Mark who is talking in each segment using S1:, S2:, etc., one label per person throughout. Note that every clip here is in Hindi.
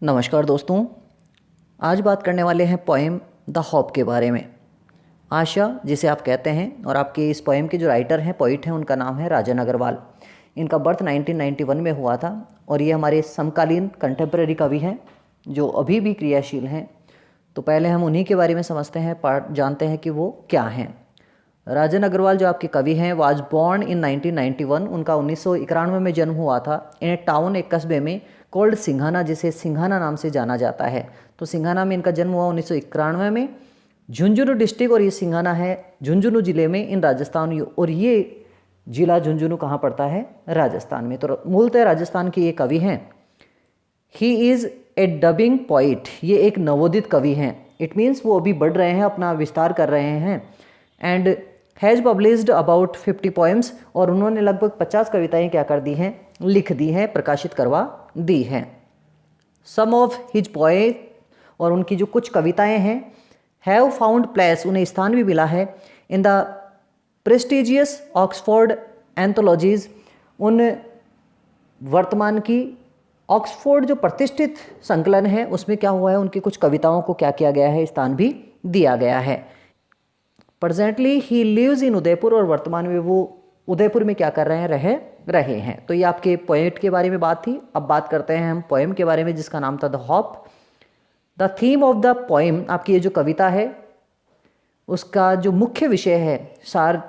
S1: नमस्कार दोस्तों, आज बात करने वाले हैं पोएम द हॉप के बारे में। आशा जिसे आप कहते हैं, और आपके इस पोएम के जो राइटर हैं, पोइट हैं, उनका नाम है राजन अग्रवाल। इनका बर्थ 1991 में हुआ था और ये हमारे समकालीन कंटेम्प्रेरी कवि हैं जो अभी भी क्रियाशील हैं। तो पहले हम उन्हीं के बारे में समझते हैं, जानते हैं कि वो क्या हैं। राजन अग्रवाल जो आपके कवि हैं, वाज बॉर्न इन 1991। उनका 1991 में जन्म हुआ था इन ए टाउन, एक कस्बे में, कोल्ड सिंघाना, जिसे सिंघाना नाम से जाना जाता है। तो सिंघाना में इनका जन्म हुआ 1991 में, झुंझुनू डिस्ट्रिक्ट, और ये सिंघाना है झुंझुनू ज़िले में इन राजस्थान। और ये ज़िला झुंझुनू कहाँ पड़ता है? राजस्थान में। तो मूलतः राजस्थान के ये कवि हैं। He is a dubbing poet, ये एक नवोदित कवि हैं। इट मीन्स वो अभी बढ़ रहे हैं, अपना विस्तार कर रहे हैं। And has published about 50 poems, और उन्होंने लगभग 50 कविताएँ क्या कर दी हैं? लिख दी हैं, प्रकाशित करवा दी हैं। सम ऑफ हिज पोएम, और उनकी जो कुछ कविताएं हैं, हैव फाउंड प्लेस, उन्हें स्थान भी मिला है, in the prestigious Oxford anthologies, उन वर्तमान की ऑक्सफोर्ड जो प्रतिष्ठित संकलन है उसमें क्या हुआ है, उनकी कुछ कविताओं को क्या किया गया है? स्थान भी दिया गया है। Presently he lives in Udaipur, और वर्तमान में वो उदयपुर में क्या कर रहे हैं? रहे हैं। तो ये आपके पोएट के बारे में बात थी। अब बात करते हैं हम पोएम के बारे में, जिसका नाम था the hop. The theme of the poem, आपकी ये जो कविता है उसका जो मुख्य विषय है, सार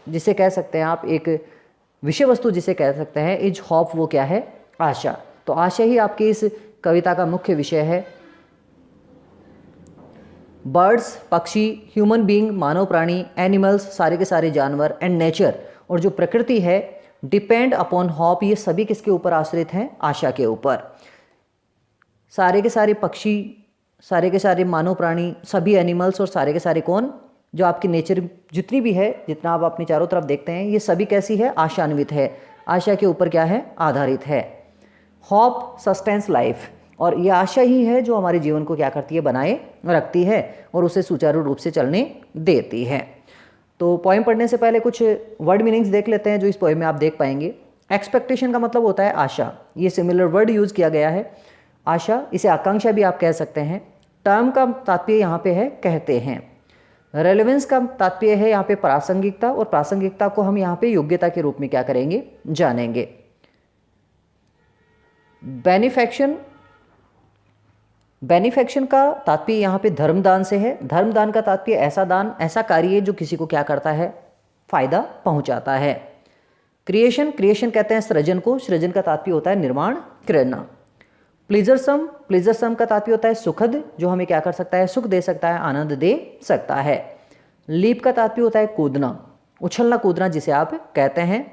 S1: जिसे कह सकते हैं आप, एक विषय वस्तु जिसे कह सकते हैं, इज हॉप, वो क्या है? आशा। तो आशा ही आपकी इस कविता का मुख्य विषय है। बर्ड्स, पक्षी, ह्यूमन बीइंग, मानव प्राणी, एनिमल्स, सारे के सारे जानवर, एंड नेचर, और जो प्रकृति है, डिपेंड अपॉन हॉप, ये सभी किसके ऊपर आश्रित हैं? आशा के ऊपर। सारे के सारे पक्षी, सारे के सारे मानव प्राणी, सभी एनिमल्स, और सारे के सारे कौन? जो आपकी नेचर जितनी भी है, जितना आप अपनी चारों तरफ देखते हैं, ये सभी कैसी है? आशान्वित है, आशा के ऊपर क्या है? आधारित है। हॉप सस्टेंस लाइफ, और ये आशा ही है जो हमारे जीवन को क्या करती है? बनाए रखती है और उसे सुचारू रूप से चलने देती है। तो पोएम पढ़ने से पहले कुछ वर्ड मीनिंग्स देख लेते हैं जो इस पोएम में आप देख पाएंगे। एक्सपेक्टेशन का मतलब होता है आशा, ये सिमिलर वर्ड यूज़ किया गया है। आशा, इसे आकांक्षा भी आप कह सकते हैं। टर्म का तात्पर्य यहाँ पे है कहते हैं। रेलेवेंस का तात्पर्य है यहाँ पे प्रासंगिकता, और प्रासंगिकता को हम यहाँ पे योग्यता के रूप में क्या करेंगे? जानेंगे। बेनिफेक्शन का तात्पर्य यहाँ पे धर्मदान से है। धर्मदान का तात्पर्य ऐसा दान, ऐसा कार्य जो किसी को क्या करता है? फायदा पहुँचाता है। क्रिएशन कहते हैं सृजन को। सृजन का तात्पर्य होता है निर्माण करना। प्लीजरसम का तात्पर्य होता है सुखद, जो हमें क्या कर सकता है? सुख दे सकता है, आनंद दे सकता है। लीप का तात्पर्य होता है कूदना, उछलना कूदना, जिसे आप कहते हैं।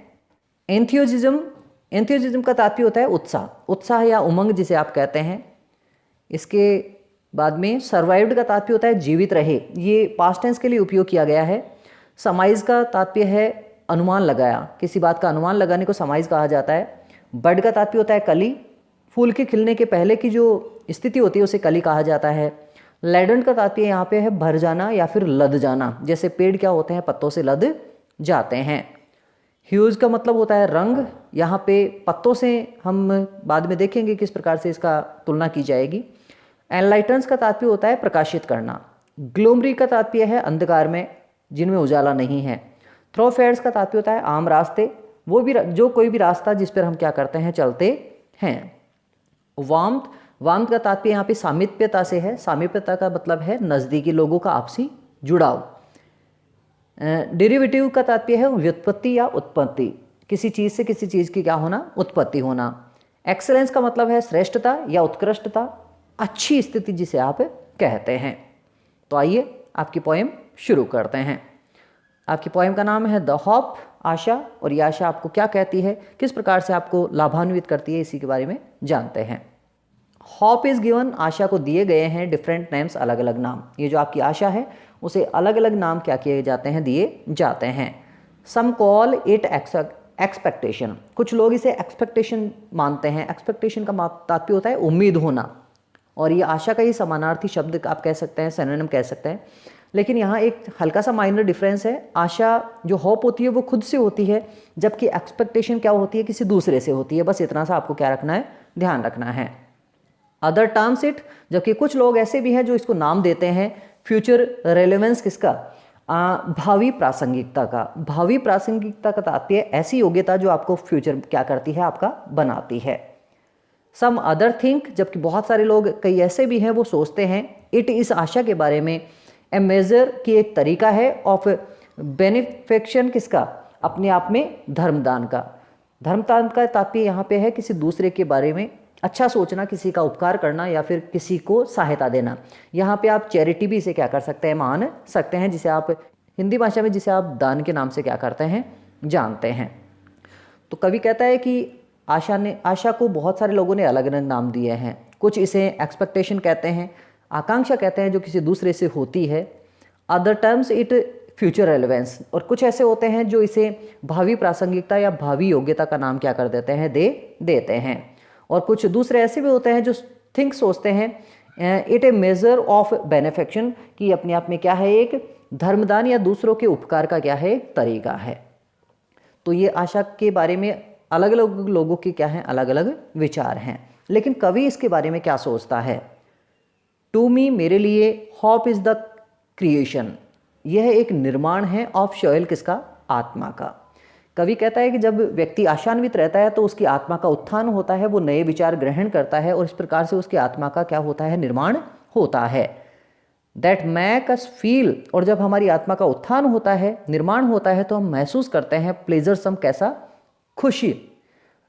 S1: एंथुसिज्म का तात्पर्य होता है उत्साह या उमंग, जिसे आप कहते हैं। इसके बाद में सर्वाइव्ड का तात्पर्य होता है जीवित रहे, ये पास्ट टेंस के लिए उपयोग किया गया है। समाइज का तात्पर्य है अनुमान लगाया, किसी बात का अनुमान लगाने को समाइज कहा जाता है। बड का तात्पर्य होता है कली, फूल के खिलने के पहले की जो स्थिति होती है उसे कली कहा जाता है। लैडेंट का तात्पर्य यहाँ पे है भर जाना या फिर लद जाना, जैसे पेड़ क्या होते हैं? पत्तों से लद जाते हैं। ह्यूज का मतलब होता है रंग, यहाँ पे पत्तों से हम बाद में देखेंगे किस प्रकार से इसका तुलना की जाएगी। एनलाइटन्स का तात्पर्य होता है प्रकाशित करना। ग्लोमरी का तात्पर्य है अंधकार में, जिनमें उजाला नहीं है। थ्रोफेयर्स का तात्पर्य होता है आम रास्ते, वो भी जो कोई भी रास्ता जिस पर हम क्या करते हैं? चलते हैं। वार्मथ का तात्पर्य यहाँ पे सामीप्यता से है। सामीप्यता का मतलब है नज़दीकी लोगों का आपसी जुड़ाव। डेरिवेटिव का तात्पर्य है व्युत्पत्ति या उत्पत्ति, किसी चीज़ से किसी चीज़ की क्या होना? उत्पत्ति होना। एक्सेलेंस का मतलब है श्रेष्ठता या उत्कृष्टता, अच्छी स्थिति, जिसे आप कहते हैं। तो आइए आपकी पोएम शुरू करते हैं। आपकी पोएम का नाम है द हॉप, आशा, और ये आशा आपको क्या कहती है, किस प्रकार से आपको लाभान्वित करती है, इसी के बारे में जानते हैं। हॉप इज़ गिवन, आशा को दिए गए हैं डिफरेंट नेम्स, अलग अलग नाम। ये जो आपकी आशा है उसे अलग अलग नाम क्या किए जाते हैं? दिए जाते हैं। सम कॉल इट एक्सपेक्टेशन, कुछ लोग इसे एक्सपेक्टेशन मानते हैं। एक्सपेक्टेशन का तात्पर्य होता है उम्मीद होना, और ये आशा का ही समानार्थी शब्द आप कह सकते हैं, सिनोनिम कह सकते हैं। लेकिन यहाँ एक हल्का सा माइनर डिफरेंस है। आशा जो होप होती है वो खुद से होती है, जबकि एक्सपेक्टेशन क्या होती है? किसी दूसरे से होती है। बस इतना सा आपको क्या रखना है? ध्यान रखना है। अदर टर्म्स इट, जबकि कुछ लोग ऐसे भी हैं जो इसको नाम देते हैं फ्यूचर रेलेवेंस किसका, भावी प्रासंगिकता का। भावी प्रासंगिकता का तात्पर्य ऐसी योग्यता जो आपको फ्यूचर क्या करती है, आपका बनाती है। सम अदर थिंक, जबकि बहुत सारे लोग, कई ऐसे भी हैं वो सोचते हैं इट, इस आशा के बारे में, ए मेजर की एक तरीका है ऑफ बेनिफिक्शन किसका, अपने आप में धर्मदान का। धर्मदान का तात्पर्य यहाँ पे है किसी दूसरे के बारे में अच्छा सोचना, किसी का उपकार करना या फिर किसी को सहायता देना। यहाँ पे आप चैरिटी भी इसे क्या कर सकते हैं, मान सकते हैं, जिसे आप हिंदी भाषा में जिसे आप दान के नाम से क्या करते हैं, जानते हैं। तो कवि कहता है कि आशा को बहुत सारे लोगों ने अलग अलग नाम दिए हैं। कुछ इसे एक्सपेक्टेशन कहते हैं, आकांक्षा कहते हैं जो किसी दूसरे से होती है। Other terms it future relevance, और कुछ ऐसे होते हैं जो इसे भावी प्रासंगिकता या भावी योग्यता का नाम क्या कर देते हैं, देते हैं। और कुछ दूसरे ऐसे भी होते हैं जो थिंक सोचते हैं इट ए मेजर ऑफ बेनिफिक्शन, कि अपने आप में क्या है, एक धर्मदान या दूसरों के उपकार का क्या है, एक तरीका है। तो ये आशा के बारे में अलग अलग लोगों के क्या हैं, अलग अलग विचार हैं। लेकिन कवि इसके बारे में क्या सोचता है, टू मी, मेरे लिए, होप इज द क्रिएशन, यह एक निर्माण है, ऑफ शोयल किसका, आत्मा का। कवि कहता है कि जब व्यक्ति आशान्वित रहता है तो उसकी आत्मा का उत्थान होता है, वो नए विचार ग्रहण करता है और इस प्रकार से उसकी आत्मा का क्या होता है, निर्माण होता है। दैट मेक अस फील, और जब हमारी आत्मा का उत्थान होता है, निर्माण होता है, तो हम महसूस करते हैं प्लेजरसम, कैसा, खुशी।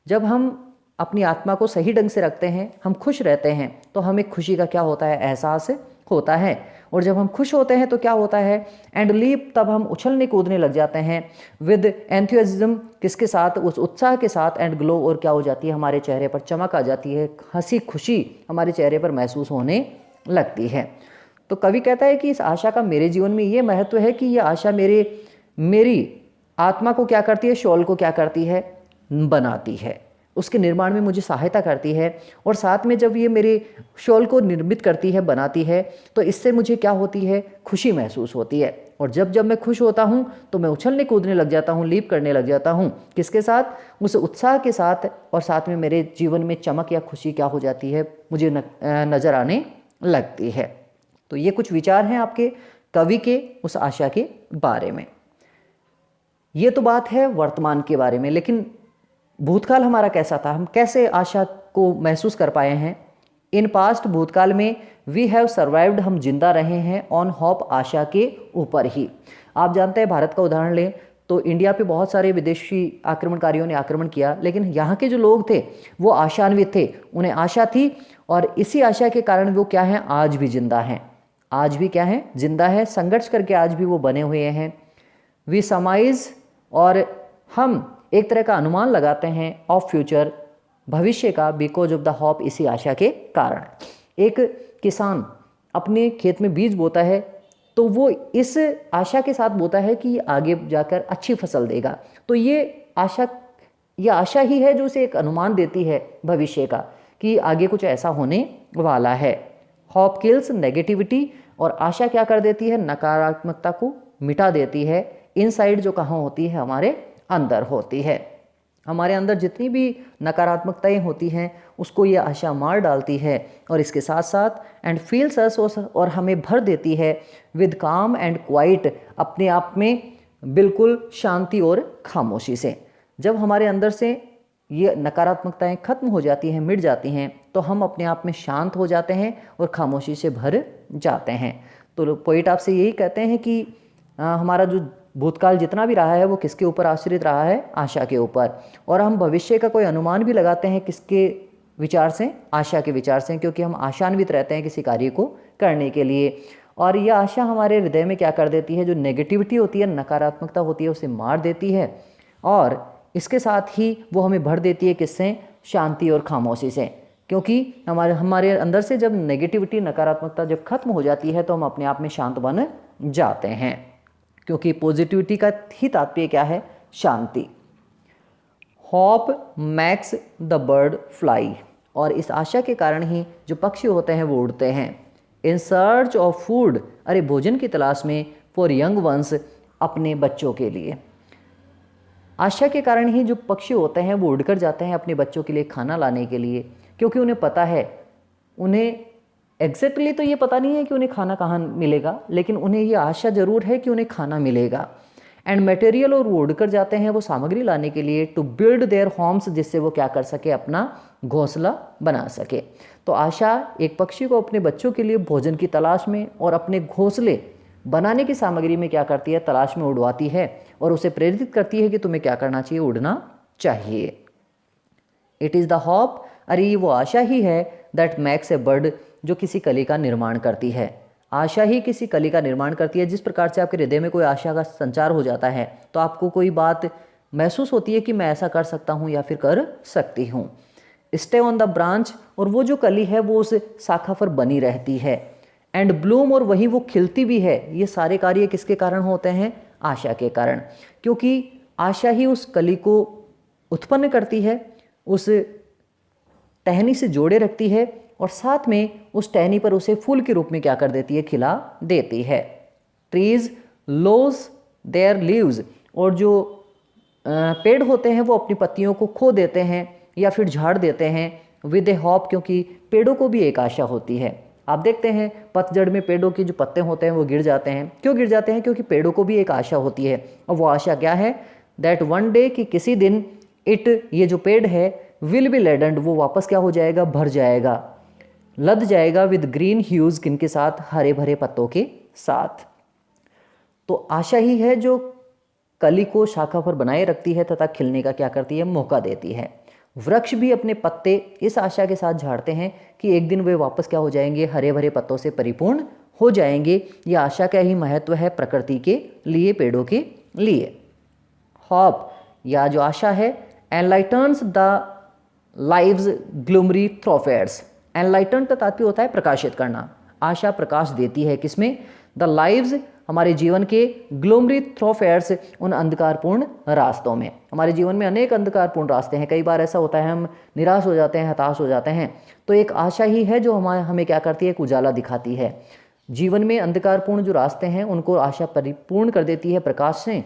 S1: जब हम अपनी आत्मा को सही ढंग से रखते हैं, हम खुश रहते हैं, तो हमें खुशी का क्या होता है, एहसास होता है। और जब हम खुश होते हैं तो क्या होता है, एंड लीप, तब हम उछलने कूदने लग जाते हैं, विद एंथुसिज्म, किसके साथ, उस उत्साह के साथ, एंड ग्लो, और क्या हो जाती है, हमारे चेहरे पर चमक आ जाती है, हंसी खुशी हमारे चेहरे पर महसूस होने लगती है। तो कवि कहता है कि इस आशा का मेरे जीवन में ये महत्व है कि ये आशा मेरी आत्मा को क्या करती है, शॉल को क्या करती है, बनाती है, उसके निर्माण में मुझे सहायता करती है। और साथ में जब ये मेरे शॉल को निर्मित करती है, बनाती है, तो इससे मुझे क्या होती है, खुशी महसूस होती है। और जब मैं खुश होता हूँ तो मैं उछलने कूदने लग जाता हूँ, लीप करने लग जाता हूँ, किसके साथ, उस उत्साह के साथ, और साथ में मेरे जीवन में चमक या खुशी क्या हो जाती है, मुझे नज़र आने लगती है। तो ये कुछ विचार हैं आपके कवि के उस आशा के बारे में। ये तो बात है वर्तमान के बारे में, लेकिन भूतकाल हमारा कैसा था, हम कैसे आशा को महसूस कर पाए हैं। इन पास्ट, भूतकाल में, वी हैव सर्वाइव्ड, हम जिंदा रहे हैं, ऑन होप, आशा के ऊपर ही। आप जानते हैं, भारत का उदाहरण लें तो इंडिया पे बहुत सारे विदेशी आक्रमणकारियों ने आक्रमण किया, लेकिन यहाँ के जो लोग थे वो आशान्वित थे, उन्हें आशा थी, और इसी आशा के कारण वो क्या हैं, आज भी जिंदा हैं, आज भी क्या हैं, जिंदा है, संघर्ष करके आज भी वो बने हुए हैं। वी समाइज, और हम एक तरह का अनुमान लगाते हैं, ऑफ फ्यूचर, भविष्य का, बिकॉज ऑफ द होप, इसी आशा के कारण। एक किसान अपने खेत में बीज बोता है तो वो इस आशा के साथ बोता है कि आगे जाकर अच्छी फसल देगा। तो ये आशा ही है जो उसे एक अनुमान देती है भविष्य का, कि आगे कुछ ऐसा होने वाला है। होप किल्स नेगेटिविटी, और आशा क्या कर देती है, नकारात्मकता को मिटा देती है। इनसाइड, जो कहाँ होती है, हमारे अंदर होती है। हमारे अंदर जितनी भी नकारात्मकताएं होती हैं उसको ये आशा मार डालती है, और इसके साथ साथ एंड फील्स अस, और हमें भर देती है विद काम एंड क्वाइट, अपने आप में बिल्कुल शांति और खामोशी से। जब हमारे अंदर से ये नकारात्मकताएं खत्म हो जाती हैं, मिट जाती हैं, तो हम अपने आप में शांत हो जाते हैं और खामोशी से भर जाते हैं। तो पोइट आपसे यही कहते हैं कि हमारा जो भूतकाल जितना भी रहा है वो किसके ऊपर आश्रित रहा है, आशा के ऊपर। और हम भविष्य का कोई अनुमान भी लगाते हैं किसके विचार से, आशा के विचार से, क्योंकि हम आशान्वित रहते हैं किसी कार्य को करने के लिए। और यह आशा हमारे हृदय में क्या कर देती है, जो नेगेटिविटी होती है, नकारात्मकता होती है, उसे मार देती है, और इसके साथ ही वो हमें भर देती है किससे, शांति और खामोशी से। क्योंकि हमारे अंदर से जब नेगेटिविटी, नकारात्मकता जब खत्म हो जाती है तो हम अपने आप में शांत बन जाते हैं, क्योंकि पॉजिटिविटी का ही तात्पर्य क्या है, शांति। Hope makes the bird fly, और इस आशा के कारण ही जो पक्षी होते हैं वो उड़ते हैं। इन सर्च ऑफ फूड, अरे भोजन की तलाश में, फॉर यंग वंस, अपने बच्चों के लिए। आशा के कारण ही जो पक्षी होते हैं वो उड़कर जाते हैं अपने बच्चों के लिए खाना लाने के लिए, क्योंकि उन्हें पता है उन्हें एग्जैक्टली तो ये पता नहीं है कि उन्हें खाना कहाँ मिलेगा, लेकिन उन्हें ये आशा ज़रूर है कि उन्हें खाना मिलेगा। एंड मटेरियल, और वो उड़कर जाते हैं वो सामग्री लाने के लिए, टू बिल्ड देयर होम्स, जिससे वो क्या कर सके, अपना घोंसला बना सके। तो आशा एक पक्षी को अपने बच्चों के लिए भोजन की तलाश में और अपने घोंसले बनाने की सामग्री में क्या करती है, तलाश में उड़वाती है और उसे प्रेरित करती है कि तुम्हें क्या करना चाहिए, उड़ना चाहिए। इट इज़ द हॉप, अरे ये वो आशा ही है, दैट मेक्स ए बर्ड, जो किसी कली का निर्माण करती है। आशा ही किसी कली का निर्माण करती है। जिस प्रकार से आपके हृदय में कोई आशा का संचार हो जाता है तो आपको कोई बात महसूस होती है कि मैं ऐसा कर सकता हूँ या फिर कर सकती हूँ। स्टे ऑन द ब्रांच, और वो जो कली है वो उस शाखा पर बनी रहती है। एंड ब्लूम, और वहीं वो खिलती भी है। ये सारे कार्य किसके कारण होते हैं, आशा के कारण, क्योंकि आशा ही उस कली को उत्पन्न करती है, उस टहनी से जोड़े रखती है और साथ में उस टहनी पर उसे फूल के रूप में क्या कर देती है, खिला देती है। ट्रीज लॉज देयर लीव्स, और जो पेड़ होते हैं वो अपनी पत्तियों को खो देते हैं या फिर झाड़ देते हैं विद ए हॉप, क्योंकि पेड़ों को भी एक आशा होती है। आप देखते हैं पतझड़ में पेड़ों के जो पत्ते होते हैं वो गिर जाते हैं। क्यों गिर जाते हैं, क्योंकि पेड़ों को भी एक आशा होती है। और वो आशा क्या है, दैट वन डे, कि किसी दिन इट, ये जो पेड़ है, विल बी लेडेंड, वो वापस क्या हो जाएगा, भर जाएगा, लद जाएगा विद ग्रीन ह्यूज, किनके साथ, हरे भरे पत्तों के साथ। तो आशा ही है जो कली को शाखा पर बनाए रखती है तथा खिलने का क्या करती है, मौका देती है। वृक्ष भी अपने पत्ते इस आशा के साथ झाड़ते हैं कि एक दिन वे वापस क्या हो जाएंगे, हरे भरे पत्तों से परिपूर्ण हो जाएंगे। यह आशा का ही महत्व है प्रकृति के लिए, पेड़ों के लिए। हॉप, या जो आशा है, एनलाइटन्स द लाइव्स ग्लूमरी थ्रोफेयर्स। एनलाइटन का तात्पर्य होता है प्रकाशित करना। आशा प्रकाश देती है किसमें, द लाइव्स, हमारे जीवन के, ग्लोमरी थ्रोफेयर्स, उन अंधकारपूर्ण रास्तों में। हमारे जीवन में अनेक अंधकारपूर्ण रास्ते हैं। कई बार ऐसा होता है हम निराश हो जाते हैं, हताश हो जाते हैं, तो एक आशा ही है जो हमें क्या करती है, एक उजाला दिखाती है। जीवन में अंधकारपूर्ण जो रास्ते हैं उनको आशा परिपूर्ण कर देती है प्रकाश से।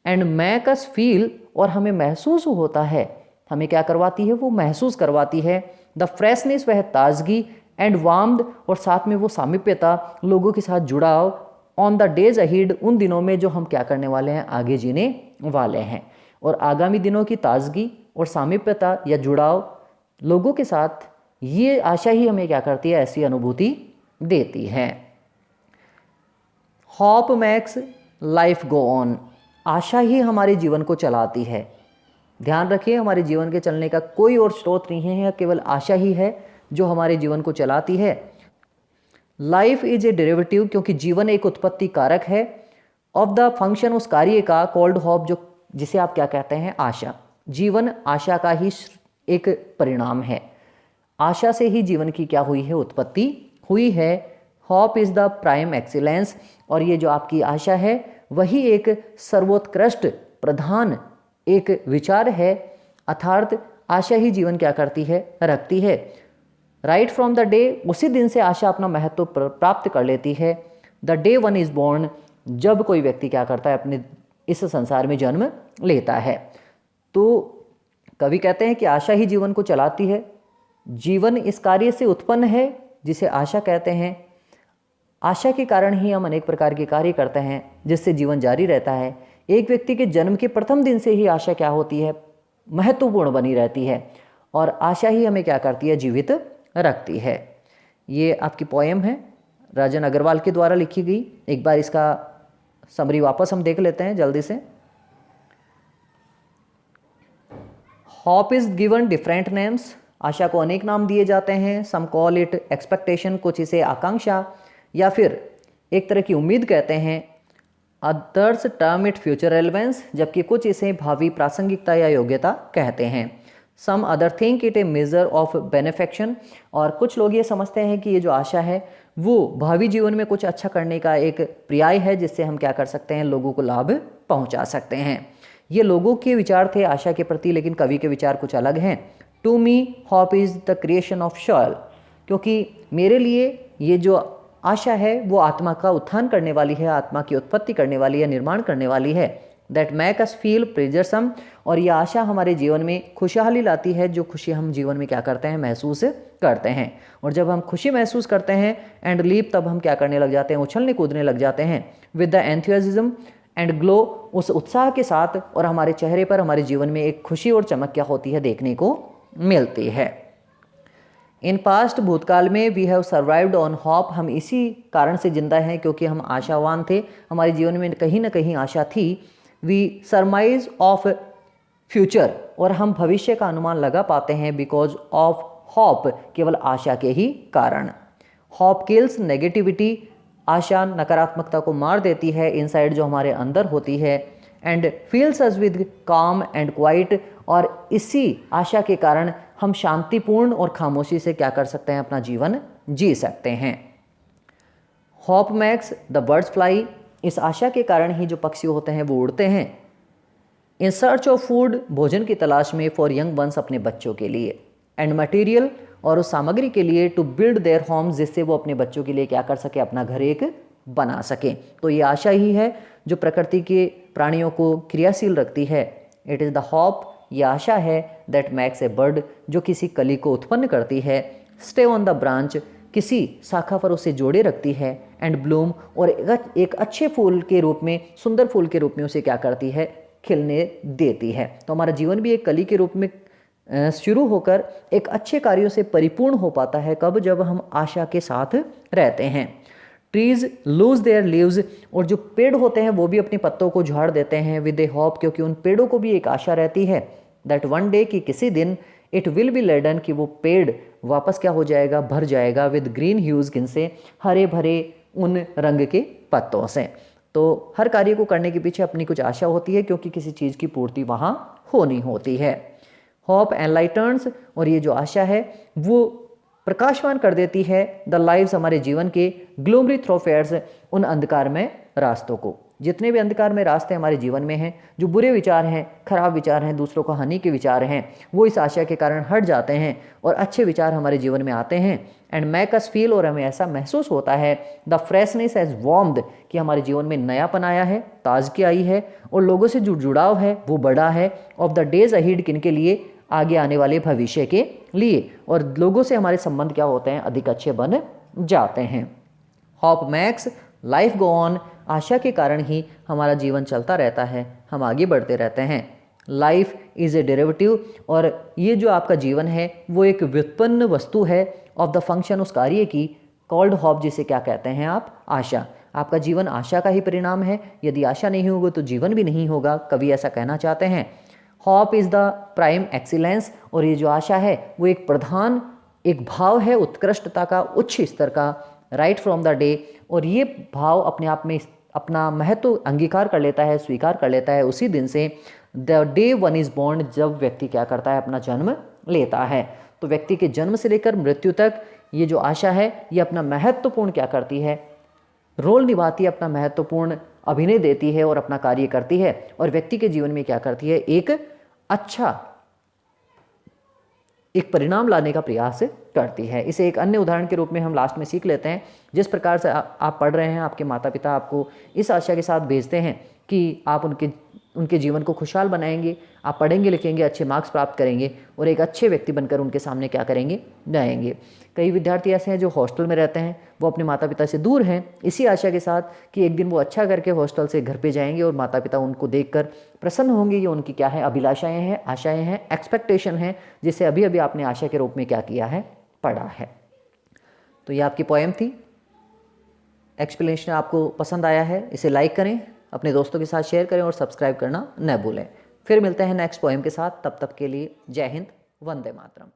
S1: एंड मेक अस फील, और हमें महसूस होता है, हमें क्या करवाती है, वो महसूस करवाती है, द फ्रेशनेस, वह ताजगी, एंड वार्म्थ, और साथ में वो सामीप्यता, लोगों के साथ जुड़ाव, ऑन द डेज अहीड, उन दिनों में जो हम क्या करने वाले हैं, आगे जीने वाले हैं। और आगामी दिनों की ताजगी और सामीप्यता या जुड़ाव लोगों के साथ, ये आशा ही हमें क्या करती है, ऐसी अनुभूति देती है। Hope makes life go on, आशा ही हमारे जीवन को चलाती है। ध्यान रखिए, हमारे जीवन के चलने का कोई और स्रोत नहीं है, केवल आशा ही है जो हमारे जीवन को चलाती है। लाइफ इज ए डेरिवेटिव, क्योंकि जीवन एक उत्पत्ति कारक है, ऑफ द फंक्शन, उस कार्य का, कॉल्ड हॉप, जो जिसे आप क्या कहते हैं, आशा। जीवन आशा का ही एक परिणाम है। आशा से ही जीवन की क्या हुई है, उत्पत्ति हुई है। Hop is the prime excellence, और ये जो आपकी आशा है वही एक सर्वोत्कृष्ट प्रधान एक विचार है, अर्थात आशा ही जीवन क्या करती है, रखती है। राइट फ्रॉम द डे, उसी दिन से आशा अपना महत्व प्राप्त कर लेती है। The day one is born, जब कोई व्यक्ति क्या करता है, अपने इस संसार में जन्म लेता है। तो कवि कहते हैं कि आशा ही जीवन को चलाती है। जीवन इस कार्य से उत्पन्न है जिसे आशा कहते हैं। आशा के कारण ही हम अनेक प्रकार के कार्य करते हैं जिससे जीवन जारी रहता है। एक व्यक्ति के जन्म के प्रथम दिन से ही आशा क्या होती है, महत्वपूर्ण बनी रहती है, और आशा ही हमें क्या करती है, जीवित रखती है। ये आपकी पोएम है, राजन अग्रवाल के द्वारा लिखी गई। एक बार इसका समरी वापस हम देख लेते हैं जल्दी से। Hope is given different names, आशा को अनेक नाम दिए जाते हैं। सम कॉल इट एक्सपेक्टेशन, कुछ इसे आकांक्षा या फिर एक तरह की उम्मीद कहते हैं। Others term it future relevance, जबकि कुछ इसे भावी प्रासंगिकता या योग्यता कहते हैं। Some other think it a measure of benefaction, और कुछ लोग ये समझते हैं कि ये जो आशा है वो भावी जीवन में कुछ अच्छा करने का एक पर्याय है जिससे हम क्या कर सकते हैं, लोगों को लाभ पहुंचा सकते हैं। ये लोगों के विचार थे आशा के प्रति, लेकिन कवि के विचार कुछ अलग हैं। To me hope is the creation of soul, क्योंकि मेरे लिए ये जो आशा है वो आत्मा का उत्थान करने वाली है, आत्मा की उत्पत्ति करने वाली है, निर्माण करने वाली है। दैट मेक अस फील प्लेजरसम, और ये आशा हमारे जीवन में खुशहाली लाती है, जो खुशी हम जीवन में क्या करते हैं, महसूस करते हैं। और जब हम खुशी महसूस करते हैं एंड लीप, तब हम क्या करने लग जाते हैं, उछलने कूदने लग जाते हैं with the enthusiasm and glow, उस उत्साह के साथ, और हमारे चेहरे पर हमारे जीवन में एक खुशी और चमक क्या होती है, देखने को मिलती है। इन पास्ट, भूतकाल में, we have survived on hope, हम इसी कारण से जिंदा हैं क्योंकि हम आशावान थे, हमारे जीवन में कहीं ना कहीं आशा थी। वी सरमाइज ऑफ फ्यूचर, और हम भविष्य का अनुमान लगा पाते हैं बिकॉज ऑफ होप, केवल आशा के ही कारण। होप किल्स नेगेटिविटी, आशा नकारात्मकता को मार देती है इनसाइड, जो हमारे अंदर होती है। एंड फील्स अस विद काम एंड क्वाइट, और इसी आशा के कारण हम शांतिपूर्ण और खामोशी से क्या कर सकते हैं, अपना जीवन जी सकते हैं। Hope makes the birds fly, इस आशा के कारण ही जो पक्षी होते हैं वो उड़ते हैं। इन सर्च ऑफ फूड, भोजन की तलाश में, फॉर यंग वंस, अपने बच्चों के लिए। एंड मटेरियल, और उस सामग्री के लिए, टू बिल्ड देयर होम्स, जिससे वो अपने बच्चों के लिए क्या कर सके, अपना घर एक बना सके। तो ये आशा ही है जो प्रकृति के प्राणियों को क्रियाशील रखती है। इट इज़ द होप, ये आशा है, दैट मैक्स ए बर्ड, जो किसी कली को उत्पन्न करती है, स्टे ऑन द ब्रांच, किसी शाखा पर उसे जोड़े रखती है, एंड ब्लूम, और एक अच्छे फूल के रूप में, सुंदर फूल के रूप में उसे क्या करती है, खिलने देती है। तो हमारा जीवन भी एक कली के रूप में शुरू होकर एक अच्छे कार्यों से परिपूर्ण हो पाता है, कब, जब हम आशा के साथ रहते हैं। ट्रीज लूज देयर लीव्स, और जो पेड़ होते हैं वो भी अपने पत्तों को झाड़ देते हैं विद ए होप, क्योंकि उन पेड़ों को भी एक आशा रहती है, दैट वन डे, कि किसी दिन, इट विल बी लेडन, कि वो पेड़ वापस क्या हो जाएगा, भर जाएगा, विद ग्रीन ह्यूज, किनसे, हरे भरे उन रंग के पत्तों से। तो हर कार्य को करने के पीछे अपनी कुछ आशा होती है, क्योंकि किसी चीज़ की पूर्ति वहाँ होनी होती है। होप एनलाइटन्स, और ये जो आशा है वो प्रकाशवान कर देती है द लाइव्स, हमारे जीवन के, ग्लोमरी थ्रोफेयर्स, उन अंधकारमय रास्तों को। जितने भी अंधकार में रास्ते हमारे जीवन में हैं, जो बुरे विचार हैं, खराब विचार हैं, दूसरों को हानि के विचार हैं, वो इस आशा के कारण हट जाते हैं और अच्छे विचार हमारे जीवन में आते हैं। एंड मेक अस फील, और हमें ऐसा महसूस होता है, द फ्रेशनेस एज वार्म्ड, कि हमारे जीवन में नयापन आया है, ताजगी आई है, और लोगों से जो जुड़ाव है वो बढ़ा है, ऑफ द डेज अहीड, किनके लिए, आगे आने वाले भविष्य के लिए, और लोगों से हमारे संबंध क्या होते हैं, अधिक अच्छे बन जाते हैं। Hope makes life go on, आशा के कारण ही हमारा जीवन चलता रहता है, हम आगे बढ़ते रहते हैं। लाइफ इज़ ए डेरिवेटिव, और ये जो आपका जीवन है वो एक व्युत्पन्न वस्तु है ऑफ द फंक्शन, उस कार्य की, कॉल्ड होप, जिसे क्या कहते हैं आप, आशा। आपका जीवन आशा का ही परिणाम है, यदि आशा नहीं होगी तो जीवन भी नहीं होगा, कवि ऐसा कहना चाहते हैं। Hope is the prime excellence, और ये जो आशा है वो एक प्रधान, एक भाव है उत्कृष्टता का, उच्च स्तर का, राइट फ्रॉम द डे, और ये भाव अपने आप में अपना महत्व अंगीकार कर लेता है, स्वीकार कर लेता है उसी दिन से, the day one is born, जब व्यक्ति क्या करता है, अपना जन्म लेता है। तो व्यक्ति के जन्म से लेकर मृत्यु तक ये जो आशा है ये अपना महत्वपूर्ण क्या करती है, रोल निभाती है, अपना महत्वपूर्ण अभिनय देती है और अपना कार्य करती है, और व्यक्ति के जीवन में क्या करती है, एक अच्छा एक परिणाम लाने का प्रयास करती है। इसे एक अन्य उदाहरण के रूप में हम लास्ट में सीख लेते हैं। जिस प्रकार से आप पढ़ रहे हैं, आपके माता पिता आपको इस आशा के साथ भेजते हैं कि आप उनके जीवन को खुशहाल बनाएंगे, आप पढ़ेंगे लिखेंगे, अच्छे मार्क्स प्राप्त करेंगे और एक अच्छे व्यक्ति बनकर उनके सामने क्या करेंगे, जाएंगे। कई विद्यार्थी ऐसे हैं जो हॉस्टल में रहते हैं, वो अपने माता पिता से दूर हैं, इसी आशा के साथ कि एक दिन वो अच्छा करके हॉस्टल से घर पे जाएंगे और माता पिता उनको देखकर प्रसन्न होंगे। ये उनकी क्या है, अभिलाषाएँ हैं, आशाएँ हैं, एक्सपेक्टेशन है, जिसे अभी अभी आपने आशा के रूप में क्या किया है, पढ़ा है। तो ये आपकी पोएम थी। एक्सप्लेनेशन आपको पसंद आया है, इसे लाइक करें, अपने दोस्तों के साथ शेयर करें और सब्सक्राइब करना न भूलें। फिर मिलते हैं नेक्स्ट पोएम के साथ, तब तक के लिए जय हिंद, वंदे मातरम।